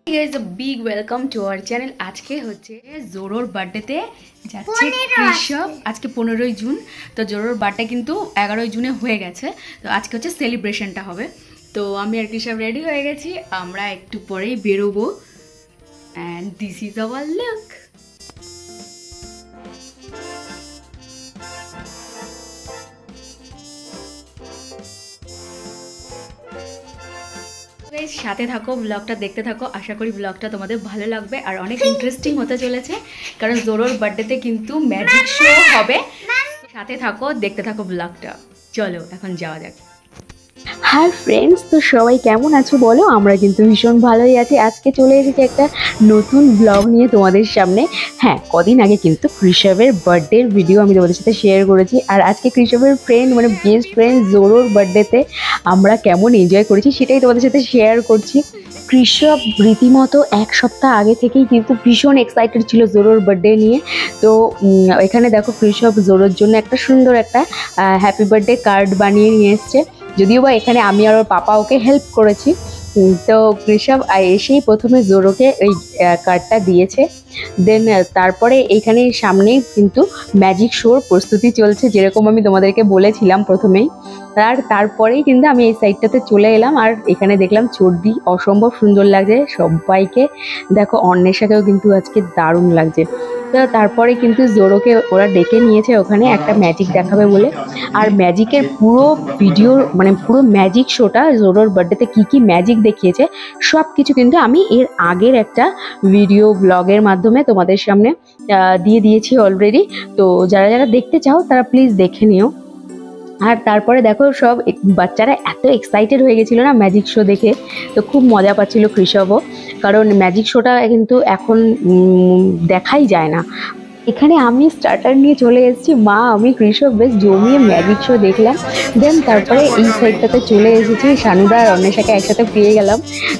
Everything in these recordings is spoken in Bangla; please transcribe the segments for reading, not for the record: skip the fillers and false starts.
Guys, a big welcome to our channel. আজকে হচ্ছে জোরোর বার্থডেতে যাচ্ছে কৃষব। আজকে 15ই জুন, তো জোরোর বার্থডে কিন্তু 11ই জুনে হয়ে গেছে। তো আজকে হচ্ছে সেলিব্রেশনটা হবে। তো আমি আর কৃষব রেডি হয়ে গেছি, আমরা একটু পরেই বেরোবো। And this is our look. সাথে থাকো, ব্লগটা দেখতে থাকো। আশা করি ব্লগটা তোমাদের ভালো লাগবে আর অনেক ইন্টারেস্টিং হতে চলেছে, কারণ জোরোর বার্থডেতে কিন্তু ম্যাজিক শো হবে। সাথে থাকো, দেখতে থাকো ব্লগটা। চলো এখন যাওয়া যাক। হাই ফ্রেন্ডস, তো সবাই কেমন আছো বলো? আমরা কিন্তু ভীষণ ভালোই আছি। আজকে চলে এসেছি একটা নতুন ব্লগ নিয়ে তোমাদের সামনে। হ্যাঁ, কদিন আগে কিন্তু কৃষবের বার্থডের ভিডিও আমি তোমাদের সাথে শেয়ার করেছি, আর আজকে কৃষবের ফ্রেন্ড মানে বেস্ট ফ্রেন্ড জোরোর বার্থডেতে আমরা কেমন এনজয় করেছি সেটাই তোমাদের সাথে শেয়ার করছি। কৃষব রীতিমতো এক সপ্তাহ আগে থেকেই কিন্তু ভীষণ এক্সাইটেড ছিল জোরোর বার্থডে নিয়ে। তো এখানে দেখো কৃষব জোরোর জন্য একটা সুন্দর একটা হ্যাপি বার্থডে কার্ড বানিয়ে নিয়ে এসছে। যদিও বা এখানে আমি আর ওর পাপা ওকে হেল্প করেছি। তো কৃষব এসেই প্রথমে জোরোকে ওই কার্ডটা দিয়েছে। দেন তারপরে এইখানে সামনেই কিন্তু ম্যাজিক শোর প্রস্তুতি চলছে, যেরকম আমি তোমাদেরকে বলেছিলাম প্রথমেই। তারপরেই কিন্তু আমি এই সাইডটাতে চলে এলাম, আর এখানে দেখলাম চর্দি অসম্ভব সুন্দর লাগছে সবাইকে। দেখো অন্বেষাকেও কিন্তু আজকে দারুণ লাগছে। তো তারপরে কিন্তু জোরোকে ওরা ডেকে নিয়েছে ওখানে একটা ম্যাজিক দেখাবে বলে। আর ম্যাজিকের পুরো ভিডিও মানে পুরো ম্যাজিক শোটা জোরোর বার্থডেতে কী কী ম্যাজিক দেখিয়েছে সব কিছু কিন্তু আমি এর আগের একটা ভিডিও ব্লগের মাধ্যমে তোমাদের সামনে দিয়ে দিয়েছি অলরেডি। তো যারা যারা দেখতে চাও তারা প্লিজ দেখে নিও। আর তারপরে দেখো সব বাচ্চারা এত এক্সাইটেড হয়ে গেছিলো না ম্যাজিক শো দেখে, তো খুব মজা পাচ্ছিল কৃষবও, কারণ ম্যাজিক শোটা কিন্তু এখন দেখাই যায় না। এখানে আমি স্টার্টার নিয়ে চলে এসেছি, মা আমি কৃষব বেশ জমিয়ে ম্যাজিক শো দেখলাম। দেন তারপরে এই সাইডটাতে চলে এসেছি, শানুদা আর অন্বেষাকে একসাথে পেয়ে গেলাম।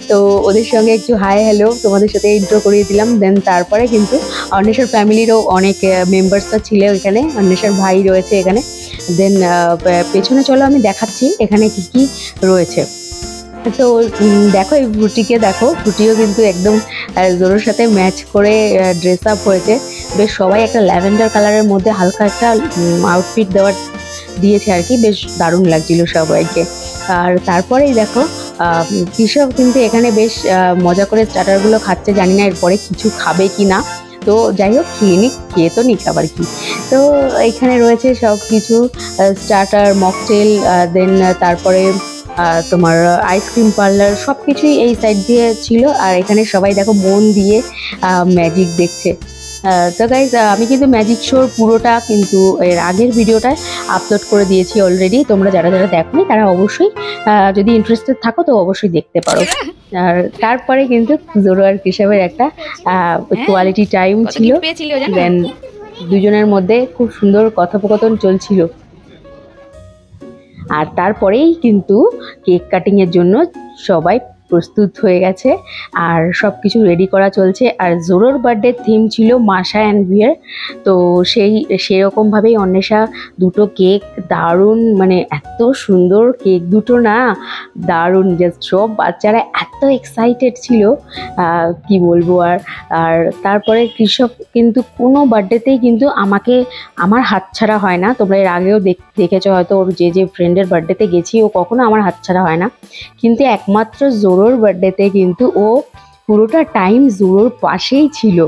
তো ওদের সঙ্গে একটু হাই হ্যালো তোমাদের সাথে ইন্ট্রো করিয়ে দিলাম। দেন তারপরে কিন্তু অন্বেষার ফ্যামিলিরও অনেক মেম্বার্সরা ছিল এখানে, অন্বেষার ভাই রয়েছে এখানে। দেন পেছনে চলো আমি দেখাচ্ছি এখানে কি কি রয়েছে। তো দেখো এই ফ্রুটিকে দেখো, ফ্রুটিও কিন্তু একদম জোরোর সাথে ম্যাচ করে ড্রেস আপ হয়েছে। বেশ সবাই একটা ল্যাভেন্ডার কালারের মধ্যে হালকা একটা আউটফিট দিয়েছে আর কি, বেশ দারুণ লাগছিল সবাইকে। আর তারপরেই দেখো কৃষব কিন্তু এখানে বেশ মজা করে স্টার্টারগুলো খাচ্ছে, জানি না এরপরে কিছু খাবে কি না। তো যাই হোক খেয়ে তো নিক আবার কি। তো এখানে রয়েছে সব কিছু স্টার্টার, মকটেল, দেন তারপরে তোমার আইসক্রিম পার্লার, সব কিছুই এই সাইড দিয়ে ছিল। আর এখানে সবাই দেখো মন দিয়ে ম্যাজিক দেখছে। তো গাইজ আমি কিন্তু ম্যাজিক শোর পুরোটা কিন্তু এর আগের ভিডিওটায় আপলোড করে দিয়েছি অলরেডি। তোমরা যারা যারা দেখোনি তারা অবশ্যই যদি ইন্টারেস্টেড থাকো তো অবশ্যই দেখতে পারো। আর তারপরে কিন্তু জোরো আর কৃষবের একটা কোয়ালিটি টাইম ছিল। দেন দুজনের মধ্যে খুব সুন্দর কথোপকথন চলছিল। আর তারপরেই কিন্তু কেক কাটিংয়ের জন্য সবাই প্রস্তুত হয়ে গেছে, আর সব কিছু রেডি করা চলছে। আর জোরোর বার্থডে থিম ছিল মাশা অ্যান্ড ভিয়ার। তো সেরকমভাবেই অন্বেষা দুটো কেক দারুণ, মানে এত সুন্দর কেক দুটো না, দারুণ, জাস্ট সব বাচ্চারা এত এক্সাইটেড ছিল কি বলবো। আর তারপরে কৃষব কিন্তু কোনো বার্থডেতেই কিন্তু আমার হাতছাড়া হয় না। তোমরা এর আগেও দেখেছো হয়তো, ওর যে ফ্রেন্ডের বার্থডেতে গেছি ও কখনো আমার হাতছাড়া হয় না, কিন্তু একমাত্র জোরোর বার্থডেতে কিন্তু ও পুরোটা টাইম জোরোর পাশেই ছিল।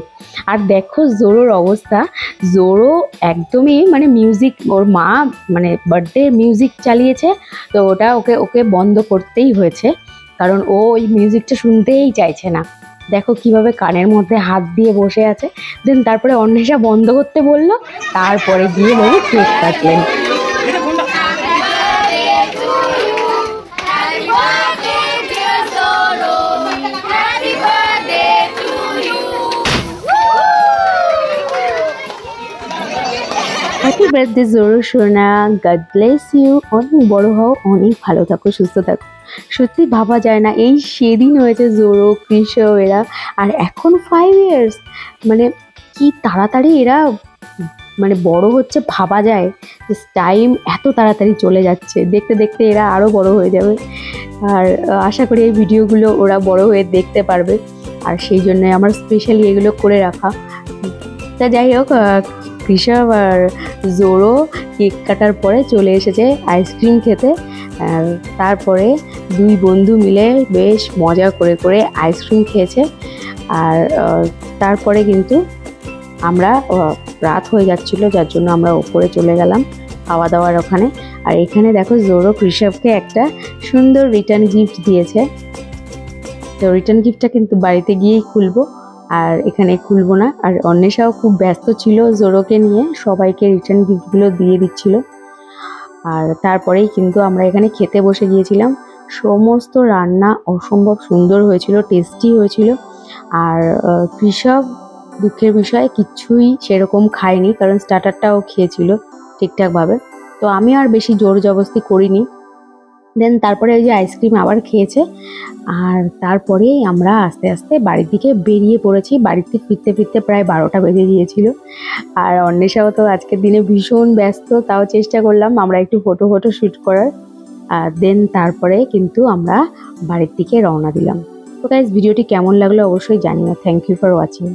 আর দেখো জোরোর অবস্থা, জোরো একদমই মানে মিউজিক, ওর মা মানে বার্থডে মিউজিক চালিয়েছে, তো ওটা ওকে বন্ধ করতেই হয়েছে, কারণ ও ওই মিউজিকটা শুনতেই চাইছে না। দেখো কিভাবে কানের মধ্যে হাত দিয়ে বসে আছে। দেন তারপরে অন্বেষা বন্ধ করতে বললো, তারপরে গিয়ে বাবু কেক কাটলেন। হ্যাপি বার্থডে জোরো সোনা, গড ব্লেস ইউ, অনেক বড় হও, অনেক ভালো থাকো, সুস্থ থাকো। সত্যি ভাবা যায় না এই সেদিন হয়েছে জোরো, কৃষব এরা, আর এখন 5 ইয়ার্স, মানে কি তাড়াতাড়ি এরা মানে বড় হচ্ছে, ভাবা যায় টাইম এত তাড়াতাড়ি চলে যাচ্ছে। দেখতে দেখতে এরা আরও বড় হয়ে যাবে, আর আশা করি এই ভিডিওগুলো ওরা বড় হয়ে দেখতে পারবে। আর সেই জন্য আমার স্পেশালি এগুলো করে রাখা। তা যাই হোক, কৃষব আর জোরো কেক কাটার পরে চলে এসেছে আইসক্রিম খেতে। তারপরে দুই বন্ধু মিলে বেশ মজা করে করে আইসক্রিম খেয়েছে। আর তারপরে কিন্তু আমরা রাত হয়ে যাচ্ছিলো, যার জন্য আমরা ওপরে চলে গেলাম খাওয়া দাওয়ার ওখানে। আর এখানে দেখো জোরো কৃষবকে একটা সুন্দর রিটার্ন গিফট দিয়েছে। তো রিটার্ন গিফটটা কিন্তু বাড়িতে গিয়েই খুলবো, আর এখানে খুলবো না। আর অন্বেষাও খুব ব্যস্ত ছিল জোরোকে নিয়ে, সবাইকে রিটার্ন গিফটগুলো দিয়ে দিচ্ছিল। আর তারপরেই কিন্তু আমরা এখানে খেতে বসে গিয়েছিলাম। সমস্ত রান্না অসম্ভব সুন্দর হয়েছিল, টেস্টি হয়েছিল। আর কৃষব দুঃখের বিষয় কিচ্ছুই সেরকম খায়নি, কারণ স্টার্টারটাও খেয়েছিল ঠিকঠাকভাবে। তো আমি আর বেশি জোর জবরদস্তি করিনি। দেন তারপরে ওই যে আইসক্রিম আবার খেয়েছে। আর তারপরেই আমরা আস্তে আস্তে বাড়ির দিকে বেরিয়ে পড়েছি। বাড়িতে ফিরতে ফিরতে প্রায় 12টা বেজে গিয়েছিল। আর অন্বেষাও তো আজকের দিনে ভীষণ ব্যস্ত, তাও চেষ্টা করলাম আমরা একটু ফটো শ্যুট করার। দেন তারপরে কিন্তু আমরা বাড়ির দিকে রওনা দিলাম। তো গাইস, ভিডিওটি কেমন লাগলো অবশ্যই জানিও। Thank you for watching.